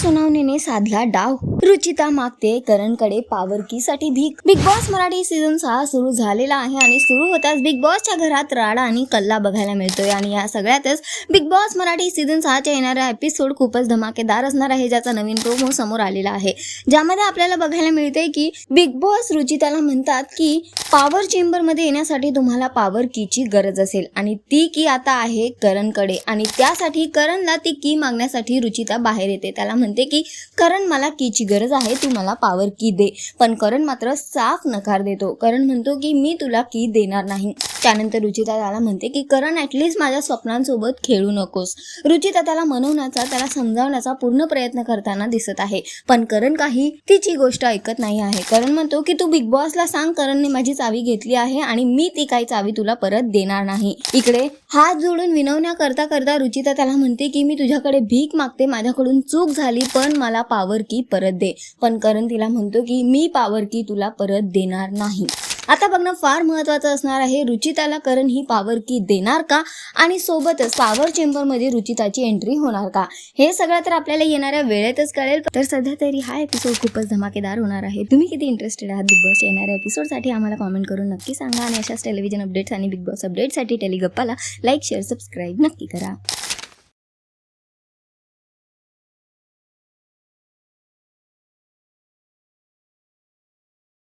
सुनावणीने साधला डाव, रुचिता मागते करणकडे पॉवर की साठी भीक। बिग बॉस मराठी सीझन 6 सुरू झालेला आहे आणि सुरू होताच बिग बॉसच्या घरात राडा आणि कल्ला बघायला मिळतोय आणि या सगळ्यातच बिग बॉस मराठी सीझन 6 च्या येणारा एपिसोड खूपच धमाकेदार असणार आहे, ज्याचा नवीन प्रोमो समोर आलेला आहे, ज्यामध्ये आपल्याला बघायला मिळते की बिग बॉस रुचिताला म्हणतात की पॉवर चेंबर मध्ये येण्यासाठी तुम्हाला पॉवर कीची गरज असेल आणि ती की आता आहे करणकडे आणि त्यासाठी करणला ती की मागण्यासाठी रुचिता बाहेर येते। त्याला म्हणते की करण मला कीची गरज आहे, तू मला पॉवर की दे, पण करण मात्र साफ नकार देतो। करण म्हणतो की मी तुला की देणार नाही। त्यानंतर रुचिता त्याला म्हणते की करण ॲटलिस्ट माझ्या स्वप्नांसोबत खेळू नकोस। रुचिता त्याला मनवण्याचा, त्याला समजावण्याचा पूर्ण प्रयत्न करताना दिसत आहे, पण करण काही तिची गोष्ट ऐकत नाही आहे। करण म्हणतो की तू बिग बॉसला सांग करणने माझी चावी घेतली आहे आणि मी ती काही चावी तुला परत देणार नाही। इकडे हात जोडून विनवण्या करता करता रुचिता त्याला म्हणते की मी तुझ्याकडे भीक मागते, माझ्याकडून चूक झाली, पण मला पॉवर की परत दे। पण करण तिला म्हणतो की मी पॉवर की तुला परत देणार नाही। आता बघणं फार महत्त्वाचं असणार आहे, रुचिताला करण ही पॉवर की देणार का आणि सोबतच पॉवर चेंबर मध्ये रुचिताची एंट्री होणार का, हे सगळं तर आपल्याला येणाऱ्या वेळेतच कळेल। तर सध्या तरी हा एपिसोड खूपच धमाकेदार होणार आहे। तुम्ही किती इंटरेस्टेड आहात बिग बॉस येणाऱ्या एपिसोडसाठी आम्हाला कमेंट करून नक्की सांगा आणि अशाच टेलिव्हिजन अपडेट्स आणि बिग बॉस अपडेट्ससाठी टेलिगप्पाला लाईक, शेअर, सबस्क्राईब नक्की करा।